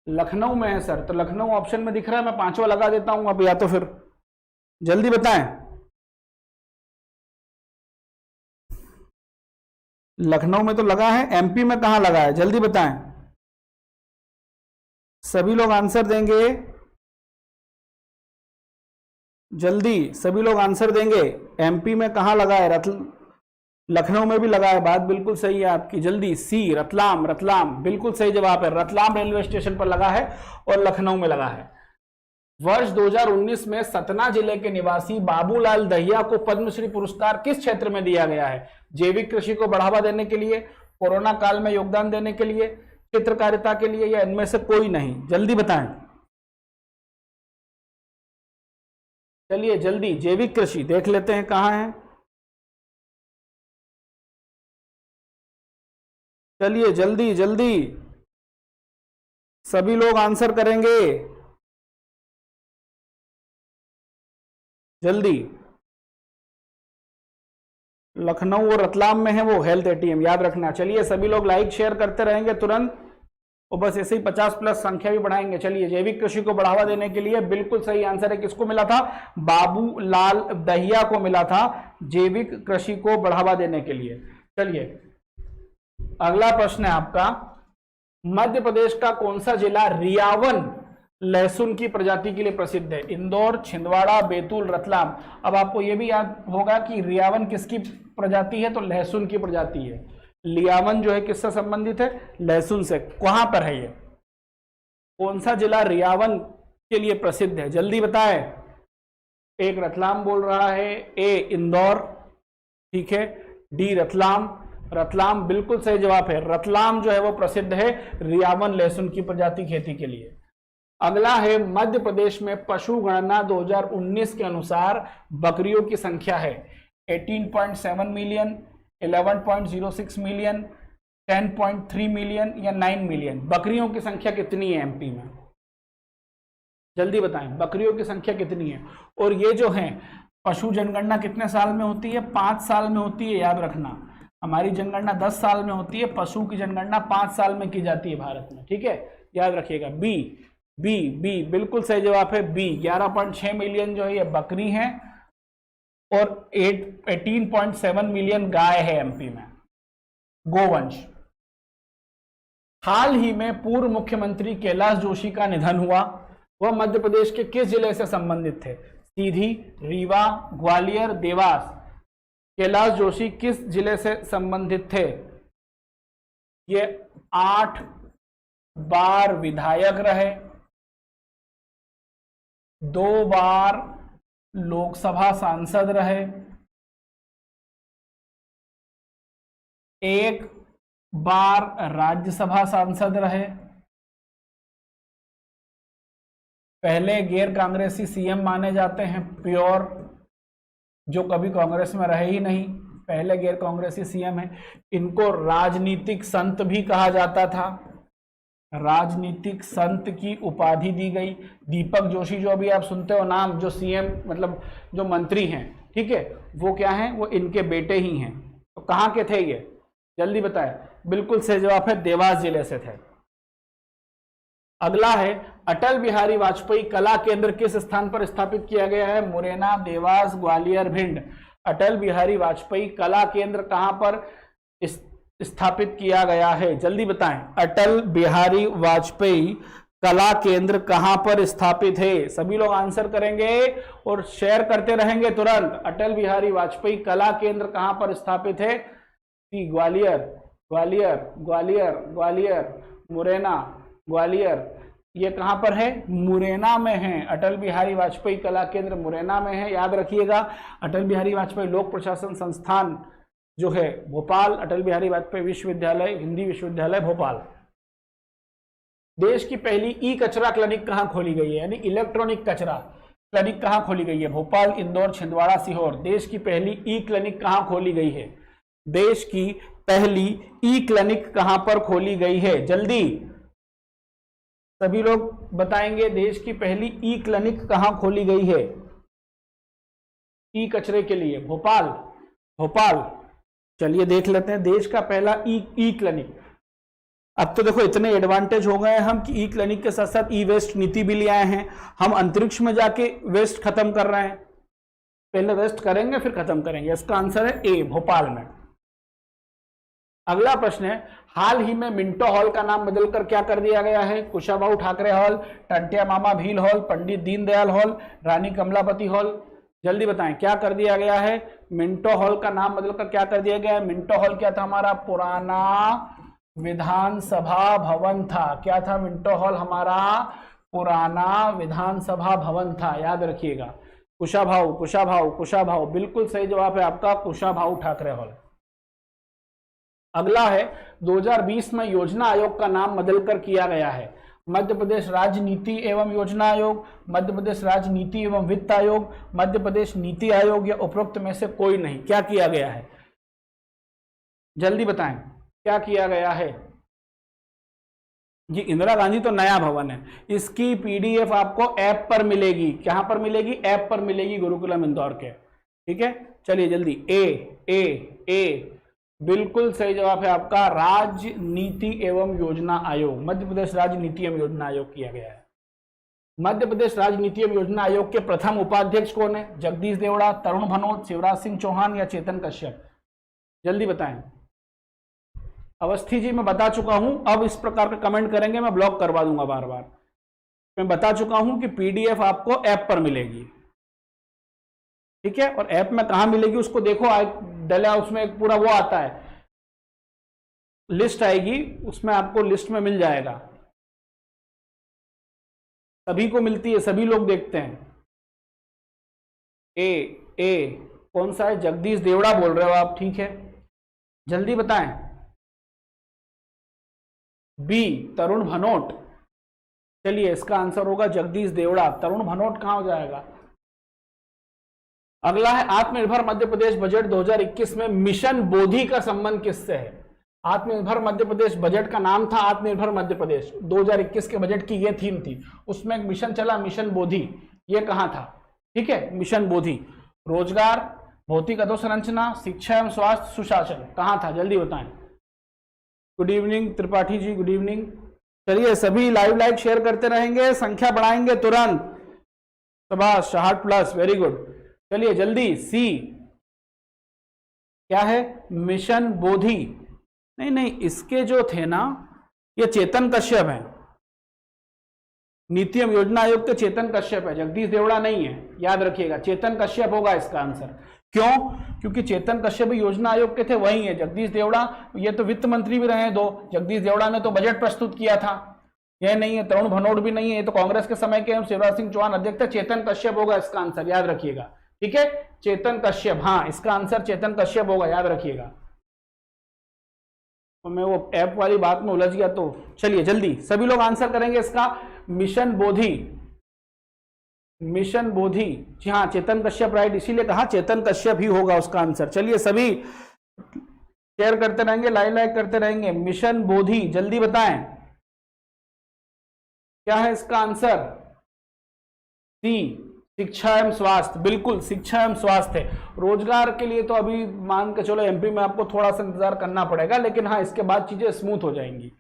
लखनऊ में है सर, तो लखनऊ ऑप्शन में दिख रहा है, मैं पांचवा लगा देता हूं अब, या तो फिर जल्दी बताएं। लखनऊ में तो लगा है, एमपी में कहां लगा है? जल्दी बताएं, सभी लोग आंसर देंगे। जल्दी सभी लोग आंसर देंगे। एमपी में कहां लगा है? लखनऊ में भी लगा है, बात बिल्कुल सही है आपकी। जल्दी, सी रतलाम, रतलाम बिल्कुल सही जवाब है, रतलाम रेलवे स्टेशन पर लगा है और लखनऊ में लगा है। वर्ष 2019 में सतना जिले के निवासी बाबूलाल दहिया को पद्मश्री पुरस्कार किस क्षेत्र में दिया गया है? जैविक कृषि को बढ़ावा देने के लिए, कोरोना काल में योगदान देने के लिए, चित्रकारिता के लिए, या इनमें से कोई नहीं? जल्दी बताएं। चलिए जल्दी, जैविक कृषि देख लेते हैं कहां है। चलिए जल्दी जल्दी सभी लोग आंसर करेंगे। जल्दी, लखनऊ और रतलाम में है वो हेल्थ एटीएम, याद रखना। चलिए सभी लोग लाइक शेयर करते रहेंगे तुरंत, और बस ऐसे ही 50+ संख्या भी बढ़ाएंगे। चलिए, जैविक कृषि को बढ़ावा देने के लिए बिल्कुल सही आंसर है, किसको मिला था? बाबूलाल दहिया को मिला था, जैविक कृषि को बढ़ावा देने के लिए। चलिए अगला प्रश्न है आपका, मध्य प्रदेश का कौन सा जिला रियावन लहसुन की प्रजाति के लिए प्रसिद्ध है? इंदौर, छिंदवाड़ा, बैतूल, रतलाम। अब आपको यह भी याद होगा कि रियावन किसकी प्रजाति है? तो लहसुन की प्रजाति है। लियावन जो है किससे संबंधित है? लहसुन से। कहां पर है ये? कौन सा जिला रियावन के लिए प्रसिद्ध है? जल्दी बताएं। एक रतलाम बोल रहा है, ए इंदौर, ठीक है, डी रतलाम। रतलाम बिल्कुल सही जवाब है, रतलाम जो है वो प्रसिद्ध है रियावन लहसुन की प्रजाति खेती के लिए। अगला है, मध्य प्रदेश में पशु गणना 2019 के अनुसार बकरियों की संख्या है 18.7 मिलियन, 11.06 मिलियन, 10.3 मिलियन या 9 मिलियन? बकरियों की संख्या कितनी है एमपी में? जल्दी बताएं, बकरियों की संख्या कितनी है? और ये जो है पशु जनगणना कितने साल में होती है? 5 साल में होती है, याद रखना। हमारी जनगणना 10 साल में होती है, पशु की जनगणना 5 साल में की जाती है भारत में, ठीक है, याद रखिएगा। बी बी बी बिल्कुल सही जवाब है, बी। 11.6 मिलियन जो है ये बकरी है और 18.7 मिलियन गाय है एमपी में, गोवंश। हाल ही में पूर्व मुख्यमंत्री कैलाश जोशी का निधन हुआ, वह मध्य प्रदेश के किस जिले से संबंधित थे? सीधी, रीवा, ग्वालियर, देवास। कैलाश जोशी किस जिले से संबंधित थे? ये 8 बार विधायक रहे, 2 बार लोकसभा सांसद रहे, एक बार राज्यसभा सांसद रहे, पहले गैर कांग्रेसी सीएम माने जाते हैं, प्योर, जो कभी कांग्रेस में रहे ही नहीं, पहले गैर कांग्रेसी सीएम है। इनको राजनीतिक संत भी कहा जाता था, राजनीतिक संत की उपाधि दी गई। दीपक जोशी जो अभी आप सुनते हो नाम, जो सीएम मतलब जो मंत्री हैं, ठीक है, वो क्या हैं, वो इनके बेटे ही हैं। तो कहाँ के थे ये, जल्दी बताएं। बिल्कुल सही जवाब है, देवास जिले से थे। अगला है, अटल बिहारी वाजपेयी कला केंद्र किस स्थान पर स्थापित किया गया है? मुरैना, देवास, ग्वालियर, भिंड। अटल बिहारी वाजपेयी कला केंद्र कहां पर स्थापित किया गया है? जल्दी बताएं। अटल बिहारी वाजपेयी कला केंद्र कहां पर स्थापित है? सभी लोग आंसर करेंगे और शेयर करते रहेंगे तुरंत। अटल बिहारी वाजपेयी कला केंद्र कहां पर स्थापित है? ग्वालियर, ग्वालियर, ग्वालियर, ग्वालियर, मुरैना, ग्वालियर। ये कहां पर है? मुरैना में है। अटल बिहारी वाजपेयी कला केंद्र मुरैना में है, याद रखिएगा। अटल बिहारी वाजपेयी लोक प्रशासन संस्थान जो है भोपाल, अटल बिहारी वाजपेयी विश्वविद्यालय, हिंदी विश्वविद्यालय भोपाल। देश की पहली ई कचरा क्लिनिक कहां खोली गई है, यानी इलेक्ट्रॉनिक कचरा क्लिनिक कहां खोली गई है? भोपाल, इंदौर, छिंदवाड़ा, सीहोर। देश की पहली ई क्लिनिक कहां खोली गई है? देश की पहली ई क्लिनिक कहां पर खोली गई है? जल्दी सभी लोग बताएंगे, देश की पहली ई क्लिनिक कहां खोली गई है ई कचरे के लिए? भोपाल, भोपाल। चलिए देख लेते हैं देश का पहला ई क्लिनिक। अब तो देखो इतने एडवांटेज हो गए हम कि ई क्लिनिक के साथ साथ ई वेस्ट नीति भी ले आए हैं। हम अंतरिक्ष में जाके वेस्ट खत्म कर रहे हैं, पहले वेस्ट करेंगे फिर खत्म करेंगे। इसका आंसर है ए, भोपाल में। अगला प्रश्न है, हाल ही में मिंटो हॉल का नाम बदलकर क्या कर दिया गया है? कुशाभाऊ ठाकरे हॉल, टंटिया मामा भील हॉल, पंडित दीनदयाल हॉल, रानी कमलापति हॉल। जल्दी बताएं क्या कर दिया गया है? मिंटो हॉल का नाम बदलकर क्या कर दिया गया है? मिंटो हॉल क्या था? हमारा पुराना विधानसभा भवन था। क्या था? मिंटो हॉल हमारा पुराना विधानसभा भवन था, याद रखिएगा। कुशाभाऊ, कुशाभाऊ, कुशाभाऊ, बिल्कुल सही जवाब है आपका, कुशाभाऊ ठाकरे हॉल। अगला है, 2020 में योजना आयोग का नाम बदलकर किया गया है। मध्य प्रदेश राज्य नीति एवं योजना आयोग, मध्य प्रदेश राज्य नीति एवं वित्त आयोग, मध्य प्रदेश नीति आयोग, या उपरोक्त में से कोई नहीं। क्या किया गया है? जल्दी बताएं क्या किया गया है? जी, इंदिरा गांधी तो नया भवन है, इसकी पीडीएफ आपको ऐप पर मिलेगी। कहां पर मिलेगी? ऐप पर मिलेगी, गुरुकुलम इंदौर के। ठीक है, चलिए जल्दी। ए ए ए बिल्कुल सही जवाब है आपका, राज्य नीति एवं योजना आयोग, मध्य प्रदेश राज्य नीति एवं योजना आयोग किया गया है। मध्य प्रदेश राज्य नीति एवं योजना आयोग के प्रथम उपाध्यक्ष कौन है? जगदीश देवड़ा, तरुण भनोट, शिवराज सिंह चौहान, या चेतन कश्यप? जल्दी बताएं। अवस्थी जी मैं बता चुका हूं, अब इस प्रकार का कमेंट करेंगे मैं ब्लॉक करवा दूंगा बार बार। मैं बता चुका हूं कि पीडीएफ आपको ऐप पर मिलेगी, ठीक है। और ऐप में कहां मिलेगी उसको देखो, डला उसमें एक पूरा वो आता है, लिस्ट आएगी, उसमें आपको लिस्ट में मिल जाएगा। सभी को मिलती है, सभी लोग देखते हैं। ए कौन सा है? जगदीश देवड़ा बोल रहे हो आप, ठीक है, जल्दी बताएं। बी तरुण भनोट। चलिए इसका आंसर होगा जगदीश देवड़ा। तरुण भनोट कहां हो जाएगा? अगला है, आत्मनिर्भर मध्य प्रदेश बजट 2021 में मिशन बोधि का संबंध किससे है? आत्मनिर्भर मध्य प्रदेश बजट का नाम था आत्मनिर्भर मध्य प्रदेश, 2021 के बजट की ये थीम थी। उसमें एक मिशन चला, मिशन बोधि। ये कहां था? ठीक है, मिशन बोधि। रोजगार, भौतिक अधोसंरचना, शिक्षा एवं स्वास्थ्य, सुशासन, कहां था? जल्दी बताएं। Good evening Tripathi ji, good evening. चलिए सभी लाइव शेयर करते रहेंगे, संख्या बढ़ाएंगे तुरंत। शाबाश, 60+, वेरी गुड। चलिए जल्दी। सी क्या है? मिशन बोधि। नहीं, इसके जो थे ना, ये चेतन कश्यप है, नीति एवं योजना आयोग के चेतन कश्यप है, जगदीश देवड़ा नहीं है, याद रखिएगा। चेतन कश्यप होगा इसका आंसर। क्यों? क्योंकि चेतन कश्यप भी योजना आयोग के थे, वही है। जगदीश देवड़ा ये तो वित्त मंत्री भी रहे दो, जगदीश देवड़ा ने तो बजट प्रस्तुत किया था, यह नहीं है। तरुण भनोट भी नहीं है, ये तो कांग्रेस के समय के शिवराज सिंह चौहान अध्यक्ष थे। चेतन कश्यप होगा इसका आंसर, याद रखिएगा, ठीक है। चेतन कश्यप, हाँ इसका आंसर चेतन कश्यप होगा, याद रखिएगा। तो मैं वो ऐप वाली बात में उलझ गया। तो चलिए जल्दी सभी लोग आंसर करेंगे इसका। मिशन बोधि, मिशन बोधि, जी हाँ चेतन कश्यप राइट, इसीलिए कहा चेतन कश्यप ही होगा उसका आंसर। चलिए सभी शेयर करते रहेंगे, लाइक करते रहेंगे। मिशन बोधि जल्दी बताएं क्या है इसका आंसर। सी, शिक्षा एवं स्वास्थ्य, बिल्कुल शिक्षा एवं स्वास्थ्य। रोजगार के लिए तो अभी मान के चलो एमपी में आपको थोड़ा सा इंतजार करना पड़ेगा, लेकिन हाँ इसके बाद चीजें स्मूथ हो जाएंगी।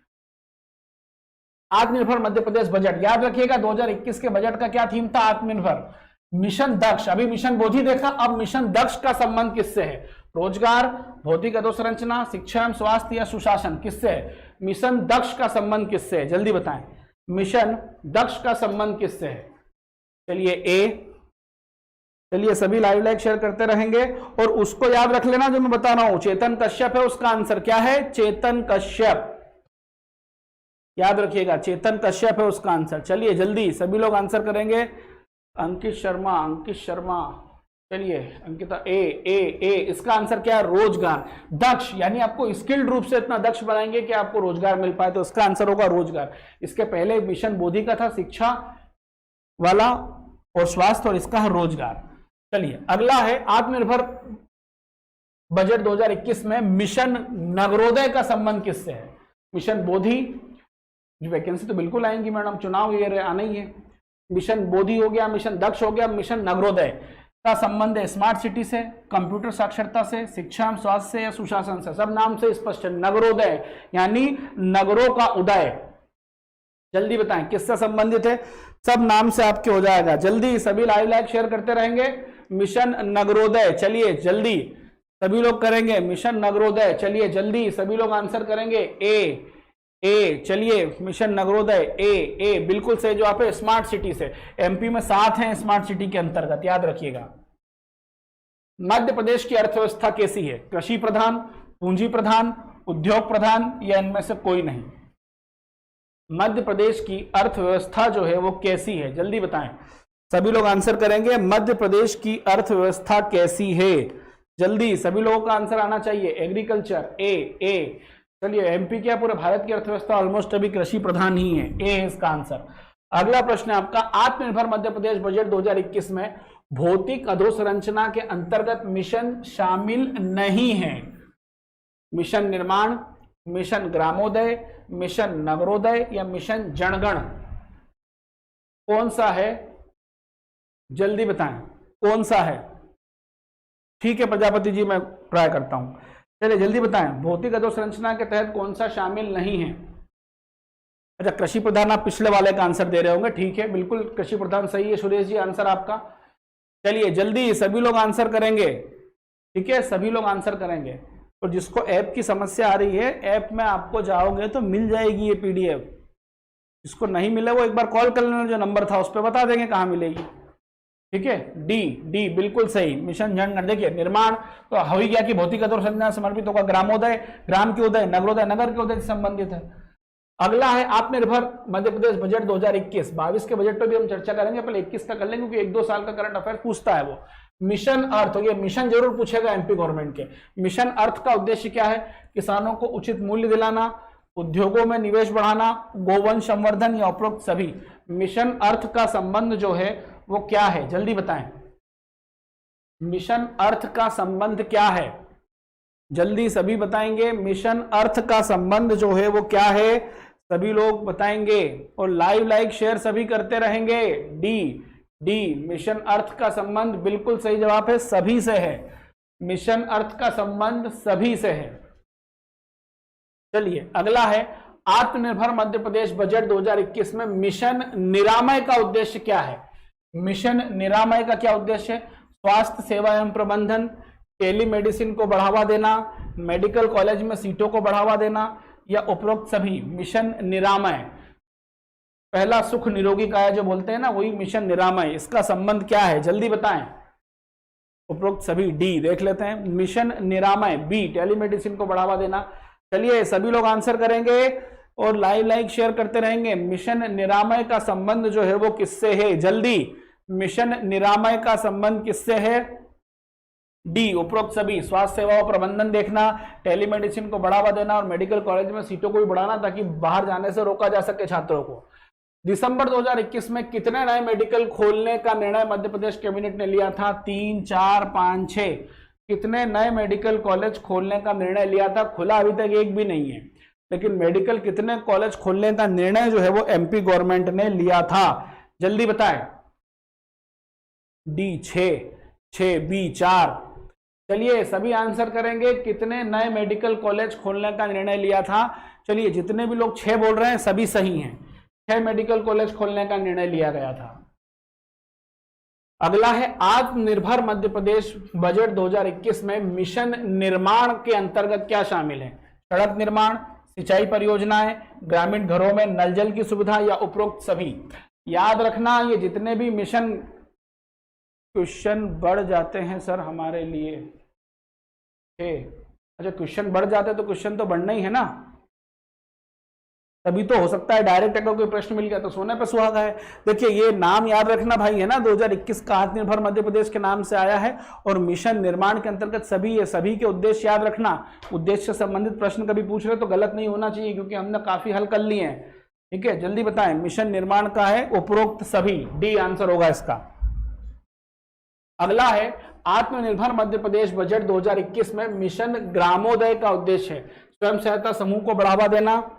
आत्मनिर्भर मध्य प्रदेश बजट, याद रखिएगा 2021 के बजट का क्या थीम था, आत्मनिर्भर। मिशन दक्ष, अभी मिशन बोधि देखा, अब मिशन दक्ष का संबंध किससे है। रोजगार, भौतिक अधोसंरचना, शिक्षा एवं स्वास्थ्य या सुशासन, किससे है। मिशन दक्ष का संबंध किससे है, जल्दी बताएं। मिशन दक्ष का संबंध किससे है। चलिए ए, चलिए सभी लाइक शेयर करते रहेंगे। और उसको याद रख लेना जो मैं बता रहा हूं, चेतन कश्यप है उसका आंसर। क्या है, चेतन कश्यप, याद रखिएगा चेतन कश्यप है उसका आंसर। चलिए जल्दी सभी लोग आंसर करेंगे। अंकित शर्मा, अंकित शर्मा, चलिए अंकिता ए ए ए, इसका आंसर क्या है, रोजगार। दक्ष यानी आपको स्किल्ड रूप से इतना दक्ष बनाएंगे कि आपको रोजगार मिल पाए, तो इसका आंसर होगा रोजगार। इसके पहले मिशन बोधि का था शिक्षा वाला और स्वास्थ्य, और इसका है रोजगार। चलिए अगला है आत्मनिर्भर बजट 2021 में मिशन नगरोदय का संबंध किससे है। मिशन बोधि, वैकेंसी तो बिल्कुल आएंगी मैडम, चुनाव ये आना ही है। मिशन बोधि हो गया, मिशन दक्ष हो गया, मिशन नगरोदय का संबंध है स्मार्ट सिटी से, कंप्यूटर साक्षरता से, शिक्षा एवं स्वास्थ्य से या सुशासन से। सब नाम से स्पष्ट है, नगरोदय यानी नगरों का उदय। जल्दी बताएं किससे संबंधित है, सब नाम से आपके हो जाएगा। जल्दी सभी लाइक शेयर करते रहेंगे। मिशन नगरोदय, चलिए जल्दी सभी लोग करेंगे मिशन नगरोदय। चलिए जल्दी सभी लोग आंसर करेंगे। ए ए, चलिए मिशन नगरोदय ए ए, बिल्कुल सही जवाब है स्मार्ट सिटी से। एमपी में 7 हैं स्मार्ट सिटी के अंतर्गत, याद रखिएगा। मध्य प्रदेश की अर्थव्यवस्था कैसी है, कृषि प्रधान, पूंजी प्रधान, उद्योग प्रधान या इनमें से कोई नहीं। मध्य प्रदेश की अर्थव्यवस्था जो है वो कैसी है, जल्दी बताएं। सभी लोग आंसर करेंगे मध्य प्रदेश की अर्थव्यवस्था कैसी है। जल्दी सभी लोगों का आंसर आना चाहिए। एग्रीकल्चर ए ए, चलिए एमपी क्या पूरे भारत की अर्थव्यवस्था ऑलमोस्ट अभी कृषि प्रधान ही है, ए है इसका आंसर। अगला प्रश्न है आपका, आत्मनिर्भर मध्य प्रदेश बजट 2021 में भौतिक अधोसंरचना के अंतर्गत मिशन शामिल नहीं है। मिशन निर्माण, मिशन ग्रामोदय, मिशन नगरोदय या मिशन जनगण, कौन सा है, जल्दी बताएं कौन सा है। ठीक है प्रजापति जी, मैं ट्राई करता हूं। चलिए जल्दी बताएं भौतिक अधोसंरचना के तहत कौन सा शामिल नहीं है। अच्छा कृषि प्रधान, आप पिछले वाले का आंसर दे रहे होंगे, ठीक है बिल्कुल कृषि प्रधान सही है सुरेश जी आंसर आपका। चलिए जल्दी सभी लोग आंसर करेंगे, ठीक है सभी लोग आंसर करेंगे। तो जिसको ऐप की समस्या आ रही है, ऐप में आपको जाओगे तो मिल जाएगी ये पीडीएफ। जिसको नहीं मिले वो एक बार कॉल कर लेना, जो नंबर था उस पर बता देंगे कहाँ मिलेगी। ठीक है डी डी बिल्कुल सही, मिशन जनगण। देखिए निर्माण तो हो ही गया कि भौतिक अधोसंरचना समर्पित होगा, ग्रामोदय ग्राम के उदय, नगरोदय नगर के उदय से संबंधित है। अगला है आत्मनिर्भर मध्य प्रदेश बजट 2021। 22 के बजट पर भी हम चर्चा करेंगे, पहले 21 का कर लेंगे क्योंकि 1-2 साल का करंट अफेयर पूछता है वो। मिशन अर्थ, ये मिशन जरूर पूछेगा एमपी गवर्नमेंट के। मिशन अर्थ का उद्देश्य क्या है, किसानों को उचित मूल्य दिलाना, उद्योगों में निवेश बढ़ाना, गोवंश संवर्धन या उपरोक्त सभी। मिशन अर्थ का संबंध जो है वो क्या है, जल्दी बताएं। मिशन अर्थ का संबंध क्या है, जल्दी सभी बताएंगे। मिशन अर्थ का संबंध जो है वो क्या है, सभी लोग बताएंगे और लाइक शेयर सभी करते रहेंगे। डी डी, मिशन अर्थ का संबंध बिल्कुल सही जवाब है, सभी से है। मिशन अर्थ का संबंध सभी से है। चलिए अगला है आत्मनिर्भर मध्य प्रदेश बजट 2021 में मिशन निरामय का उद्देश्य क्या है। मिशन निरामय का क्या उद्देश्य है, स्वास्थ्य सेवा एवं प्रबंधन, टेलीमेडिसिन को बढ़ावा देना, मेडिकल कॉलेज में सीटों को बढ़ावा देना या उपरोक्त सभी। मिशन निरामय, पहला सुख निरोगी काया जो बोलते हैं ना, वही मिशन निरामय। इसका संबंध क्या है, जल्दी बताएं। उपरोक्त सभी, डी देख लेते हैं। मिशन निरामय बी, टेलीमेडिसिन को बढ़ावा देना। चलिए सभी लोग आंसर करेंगे और लाइक शेयर करते रहेंगे। मिशन निरामय का संबंध जो है वो किससे है, जल्दी। मिशन निरामय का संबंध किससे है, डी उपरोक्त सभी। स्वास्थ्य सेवाओं प्रबंधन देखना, टेलीमेडिसिन को बढ़ावा देना और मेडिकल कॉलेज में सीटों को भी बढ़ाना ताकि बाहर जाने से रोका जा सके छात्रों को। दिसंबर 2021 में कितने नए मेडिकल खोलने का निर्णय मध्य प्रदेश कैबिनेट ने लिया था? 3, 4, 5, 6। कितने नए मेडिकल कॉलेज खोलने का निर्णय लिया था? खुला अभी तक एक भी नहीं है, लेकिन मेडिकल कितने कॉलेज खोलने का निर्णय जो है वो एमपी गवर्नमेंट ने लिया था? जल्दी बताएं। D 6, B 4। चलिए सभी आंसर करेंगे। कितने नए मेडिकल कॉलेज खोलने का निर्णय लिया था? चलिए जितने भी लोग 6 बोल रहे हैं सभी सही हैं। 6 मेडिकल कॉलेज खोलने का निर्णय लिया गया था। अगला है आत्मनिर्भर मध्य प्रदेश बजट 2021 में मिशन निर्माण के अंतर्गत क्या शामिल है? सड़क निर्माण, सिंचाई परियोजनाएं, ग्रामीण घरों में नल जल की सुविधा या उपरोक्त सभी। याद रखना ये जितने भी मिशन, क्वेश्चन बढ़ जाते हैं सर हमारे लिए। अच्छा क्वेश्चन बढ़ जाते तो क्वेश्चन तो बढ़ना ही है ना, तभी तो हो सकता है डायरेक्ट अगर कोई प्रश्न मिल गया तो सोने पे सुहागा है। देखिए ये नाम याद रखना भाई है ना, 2021 का आत्मनिर्भर मध्य प्रदेश के नाम से आया है और मिशन निर्माण के अंतर्गत सभी, ये सभी के उद्देश्य याद रखना। उद्देश्य से संबंधित प्रश्न कभी पूछ रहे तो गलत नहीं होना चाहिए क्योंकि हमने काफी हल कर लिए हैं। ठीक है जल्दी बताएं, मिशन निर्माण का है उपरोक्त सभी। डी आंसर होगा इसका। अगला है आत्मनिर्भर मध्य प्रदेश बजट 2021 में मिशन ग्रामोदय का उद्देश्य है स्वयं सहायता समूह को बढ़ावा देना,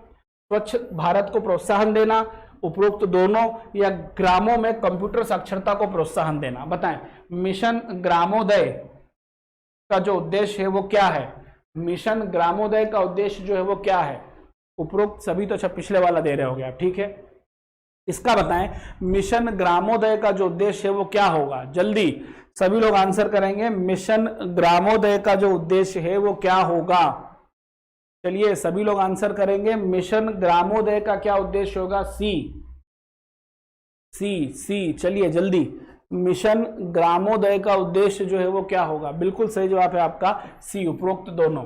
स्वच्छ भारत को प्रोत्साहन देना, उपरोक्त दोनों, या ग्रामों में कंप्यूटर साक्षरता को प्रोत्साहन देना। बताएं मिशन ग्रामोदय का जो उद्देश्य है वो क्या है? मिशन ग्रामोदय का उद्देश्य जो है वो क्या है? उपरोक्त सभी तो अच्छा पिछले वाला दे रहे हो गया। ठीक है इसका बताएं मिशन ग्रामोदय का जो उद्देश्य है वो क्या होगा? जल्दी सभी लोग आंसर करेंगे। मिशन ग्रामोदय का जो उद्देश्य है वो क्या होगा? चलिए सभी लोग आंसर करेंगे। मिशन ग्रामोदय का क्या उद्देश्य होगा? सी। चलिए जल्दी, मिशन ग्रामोदय का उद्देश्य जो है वो क्या होगा? बिल्कुल सही जवाब है आपका सी, उपरोक्त दोनों।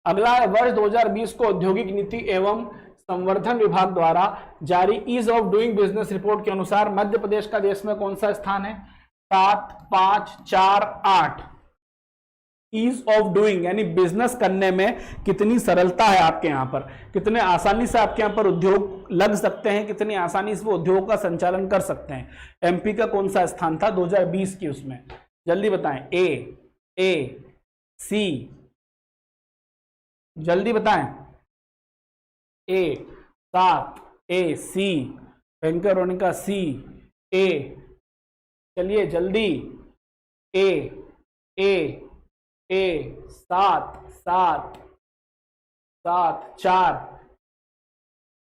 अगला है वर्ष 2020 को औद्योगिक नीति एवं संवर्धन विभाग द्वारा जारी ease of doing business report के अनुसार मध्य प्रदेश का देश में कौन सा स्थान है? 7, 5, 4, 8। ईज ऑफ डूइंग यानी बिजनेस करने में कितनी सरलता है आपके यहाँ पर, कितने आसानी से आपके यहाँ पर उद्योग लग सकते हैं, कितनी आसानी से वो उद्योग का संचालन कर सकते हैं। एमपी का कौन सा स्थान था 2020 की उसमें? जल्दी बताएं। ए, सी, जल्दी बताएं। ए 7, ए, सी, वेंकरोनिका सी, ए। चलिए जल्दी, ए 7, 7, 4,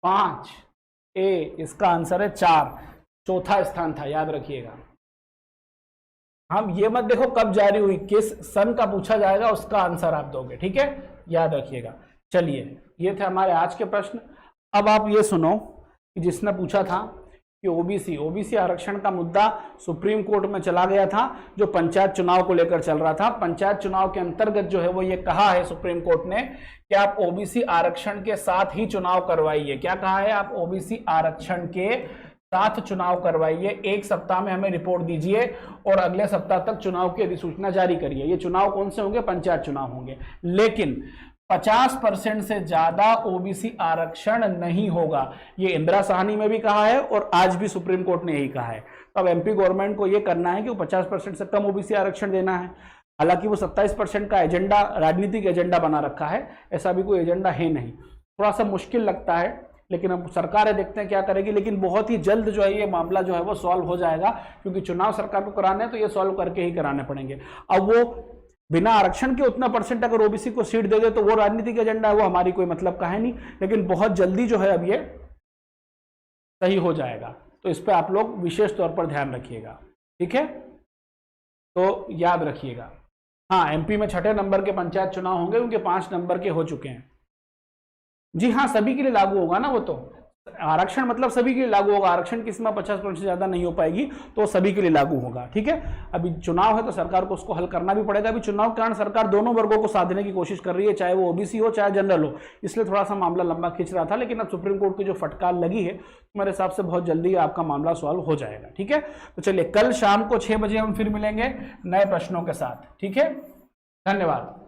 5। ए इसका आंसर है 4, चौथा स्थान था, याद रखिएगा। हम ये मत देखो कब जारी हुई, किस सन का पूछा जाएगा उसका आंसर आप दोगे। ठीक है याद रखिएगा। चलिए ये थे हमारे आज के प्रश्न। अब आप ये सुनो कि जिसने पूछा था कि ओबीसी आरक्षण का मुद्दा सुप्रीम कोर्ट में चला गया था जो पंचायत चुनाव को लेकर चल रहा था। पंचायत चुनाव के अंतर्गत जो है वो ये कहा है सुप्रीम कोर्ट ने कि आप ओबीसी आरक्षण के साथ ही चुनाव करवाइए। क्या कहा है? आप ओबीसी आरक्षण के साथ चुनाव करवाइए, 1 सप्ताह में हमें रिपोर्ट दीजिए और अगले सप्ताह तक चुनाव की अधिसूचना जारी करिए। ये चुनाव कौन से होंगे? पंचायत चुनाव होंगे। लेकिन 50% से ज्यादा ओबीसी आरक्षण नहीं होगा। ये इंदिरा साहनी में भी कहा है और आज भी सुप्रीम कोर्ट ने यही कहा है। तो अब एमपी गवर्नमेंट को ये करना है कि वो 50% से कम ओबीसी आरक्षण देना है। हालांकि वो 27% का एजेंडा, राजनीतिक एजेंडा बना रखा है, ऐसा भी कोई एजेंडा है नहीं। थोड़ा सा मुश्किल लगता है लेकिन अब सरकारें देखते हैं क्या करेगी। लेकिन बहुत ही जल्द जो है ये मामला जो है वो सॉल्व हो जाएगा क्योंकि चुनाव सरकार को कराने हैं तो ये सॉल्व करके ही कराने पड़ेंगे। अब वो बिना आरक्षण के उतना परसेंट अगर ओबीसी को सीट दे दे तो वो राजनीतिक एजेंडा है, वो हमारी कोई मतलब का है नहीं। लेकिन बहुत जल्दी जो है अब ये सही हो जाएगा, तो इस पर आप लोग विशेष तौर पर ध्यान रखिएगा। ठीक है तो याद रखिएगा। हाँ एमपी में 6ठे नंबर के पंचायत चुनाव होंगे क्योंकि 5 नंबर के हो चुके हैं। जी हाँ सभी के लिए लागू होगा ना, वो तो आरक्षण मतलब सभी के लिए लागू होगा, आरक्षण किसी में 50% से ज्यादा नहीं हो पाएगी तो सभी के लिए लागू होगा। ठीक है, अभी चुनाव है तो सरकार को उसको हल करना भी पड़ेगा। अभी चुनाव के कारण सरकार दोनों वर्गों को साधने की कोशिश कर रही है, चाहे वो ओबीसी हो चाहे जनरल हो, इसलिए थोड़ा सा मामला लंबा खींच रहा था, लेकिन अब सुप्रीम कोर्ट की जो फटकार लगी है मेरे हिसाब से बहुत जल्दी आपका मामला सॉल्व हो जाएगा। ठीक है, तो चलिए कल शाम को 6 बजे हम फिर मिलेंगे नए प्रश्नों के साथ। ठीक है, धन्यवाद।